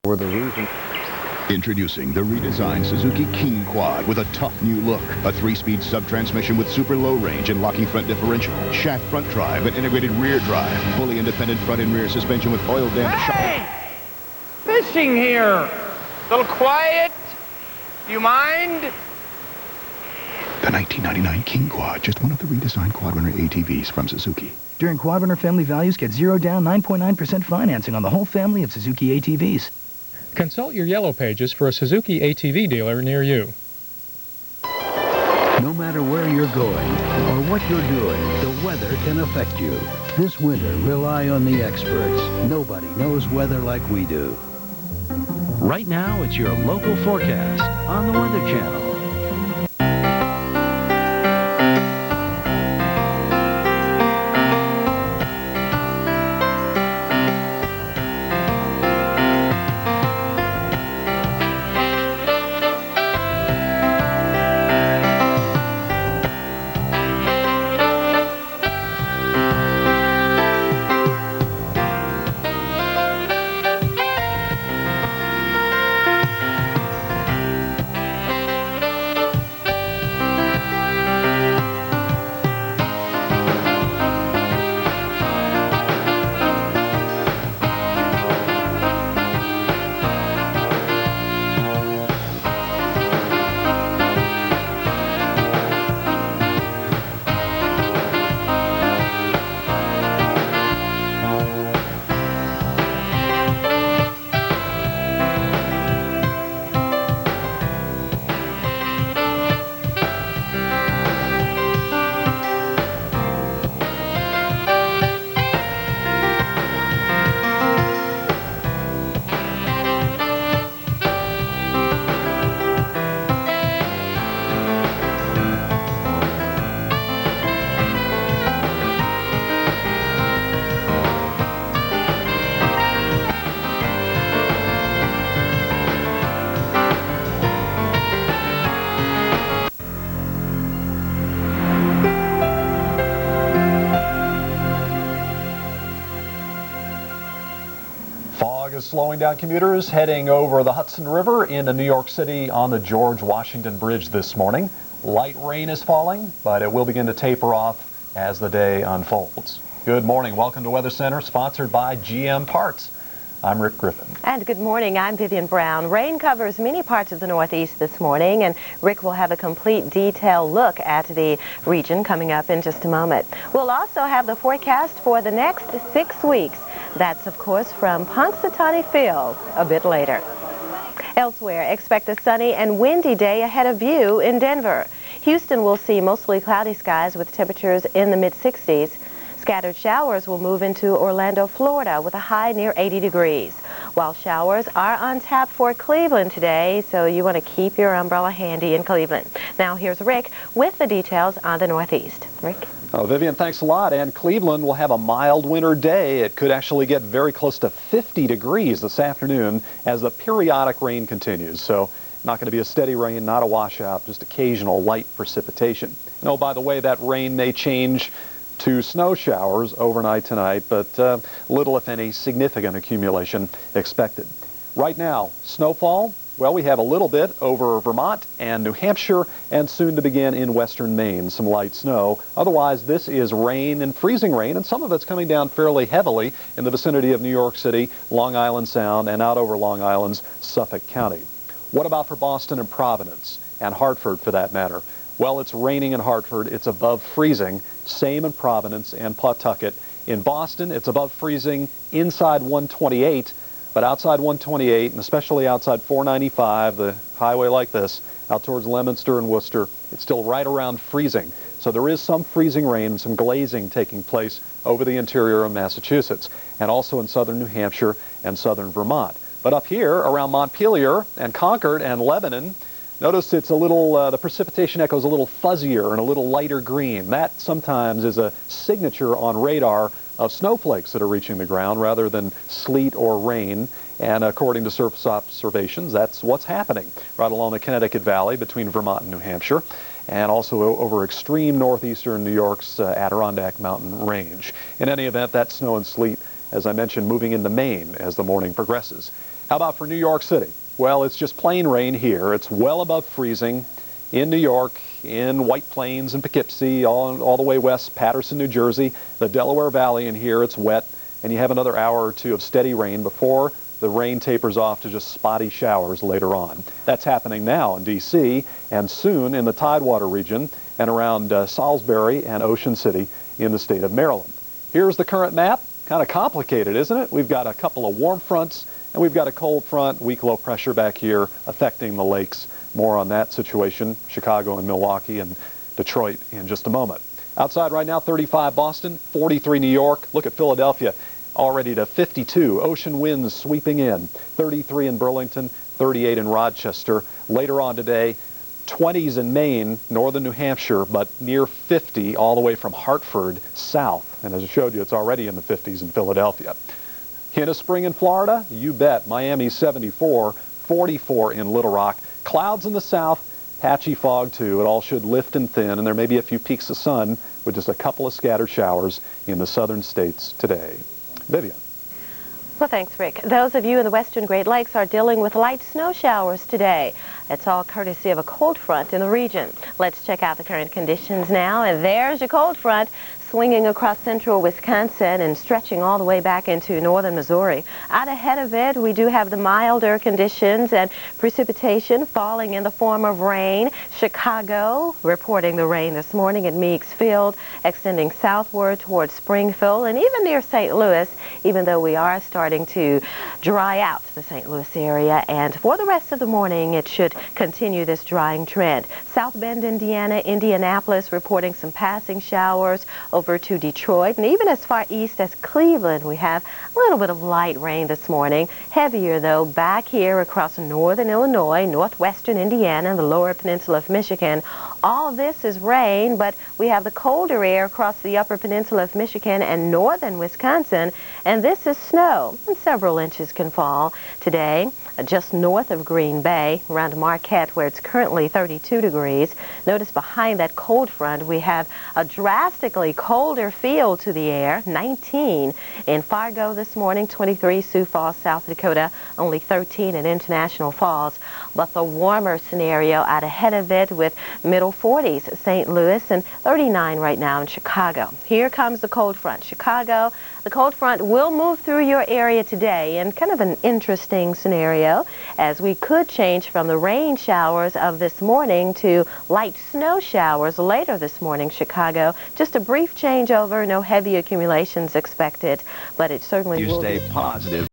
For the reason. Introducing the redesigned Suzuki King Quad with a tough new look. A 3-speed sub-transmission with super low range and locking front differential, shaft front drive, and integrated rear drive. Fully independent front and rear suspension with oil damp shock. Hey! Fishing here! A little quiet? You mind? The 1999 King Quad, just one of the redesigned Quadrunner ATVs from Suzuki. During Quadrunner family values, get 0 down, 9.9% financing on the whole family of Suzuki ATVs. Consult your yellow pages for a Suzuki ATV dealer near you. No matter where you're going or what you're doing, the weather can affect you. This winter, rely on the experts. Nobody knows weather like we do. Right now, it's your local forecast on the Weather Channel. Is slowing down commuters heading over the Hudson River into New York City on the George Washington Bridge this morning. Light rain is falling, but it will begin to taper off as the day unfolds. Good morning. Welcome to Weather Center, sponsored by GM Parts. I'm Rick Griffin. And good morning. I'm Vivian Brown. Rain covers many parts of the Northeast this morning, and Rick will have a complete detailed look at the region coming up in just a moment. We'll also have the forecast for the next 6 weeks. That's, of course, from Punxsutawney Phil a bit later. Elsewhere, expect a sunny and windy day ahead of you in Denver. Houston will see mostly cloudy skies with temperatures in the mid-60s. Scattered showers will move into Orlando, Florida with a high near 80 degrees. While showers are on tap for Cleveland today, so you want to keep your umbrella handy in Cleveland. Now here's Rick with the details on the Northeast. Rick? Oh, Vivian, thanks a lot. And Cleveland will have a mild winter day. It could actually get very close to 50 degrees this afternoon as the periodic rain continues. So not going to be a steady rain, not a washout, just occasional light precipitation. And oh, by the way, that rain may change to snow showers overnight tonight, but little, if any, significant accumulation expected. Right now, snowfall, well, we have a little bit over Vermont and New Hampshire, and soon to begin in western Maine, some light snow. Otherwise, this is rain and freezing rain, and some of it's coming down fairly heavily in the vicinity of New York City, Long Island Sound, and out over Long Island's Suffolk County. What about for Boston and Providence, and Hartford for that matter? Well, it's raining in Hartford. It's above freezing. Same in Providence and Pawtucket. In Boston, it's above freezing inside 128, but outside 128, and especially outside 495, the highway like this, out towards Leominster and Worcester, it's still right around freezing. So there is some freezing rain and some glazing taking place over the interior of Massachusetts, and also in southern New Hampshire and southern Vermont. But up here around Montpelier and Concord and Lebanon, notice it's a little, the precipitation echoes a little fuzzier and a little lighter green. That sometimes is a signature on radar of snowflakes that are reaching the ground rather than sleet or rain. And according to surface observations, that's what's happening right along the Connecticut Valley between Vermont and New Hampshire, and also over extreme northeastern New York's Adirondack Mountain range. In any event, that snow and sleet as I mentioned, moving into Maine as the morning progresses. How about for New York City? Well, it's just plain rain here. It's well above freezing in New York, in White Plains and Poughkeepsie, all the way west, Paterson, New Jersey, the Delaware Valley in here. It's wet, and you have another hour or two of steady rain before the rain tapers off to just spotty showers later on. That's happening now in D.C. and soon in the Tidewater region and around Salisbury and Ocean City in the state of Maryland. Here's the current map. Kind of complicated, isn't it? We've got a couple of warm fronts and we've got a cold front, weak low pressure back here affecting the lakes. More on that situation, Chicago and Milwaukee and Detroit in just a moment. Outside right now, 35 Boston, 43 New York. Look at Philadelphia, already to 52. Ocean winds sweeping in. 33 in Burlington, 38 in Rochester. Later on today, 20s in Maine, northern New Hampshire, but near 50 all the way from Hartford south. And as I showed you, it's already in the 50s in Philadelphia. Hint of spring in Florida? You bet. Miami 74, 44 in Little Rock. Clouds in the south, patchy fog too. It all should lift and thin, and there may be a few peaks of sun with just a couple of scattered showers in the southern states today. Vivian. Well, thanks, Rick. Those of you in the western Great Lakes are dealing with light snow showers today. It's all courtesy of a cold front in the region. Let's check out the current conditions now, and there's your cold front swinging across central Wisconsin and stretching all the way back into northern Missouri. Out ahead of it, we do have the milder conditions and precipitation falling in the form of rain. Chicago reporting the rain this morning at Meeks Field, extending southward towards Springfield and even near St. Louis, even though we are starting to dry out the St. Louis area. And for the rest of the morning, it should continue this drying trend. South Bend, Indiana, Indianapolis reporting some passing showers over to Detroit, and even as far east as Cleveland, we have a little bit of light rain this morning. Heavier, though, back here across northern Illinois, northwestern Indiana, and the lower peninsula of Michigan. All of this is rain, but we have the colder air across the upper peninsula of Michigan and northern Wisconsin, and this is snow. And several inches can fall today just north of Green Bay, around Marquette, where it's currently 32 degrees. Notice behind that cold front, we have a drastically colder feel to the air, 19 in Fargo this morning, 23 Sioux Falls, South Dakota, only 13 in International Falls. But the warmer scenario out ahead of it with middle 40s, St. Louis, and 39 right now in Chicago. Here comes the cold front. Chicago, the cold front will move through your area today in kind of an interesting scenario, as we could change from the rain showers of this morning to light snow showers later this morning, Chicago. Just a brief changeover, no heavy accumulations expected, but it certainly will stay positive.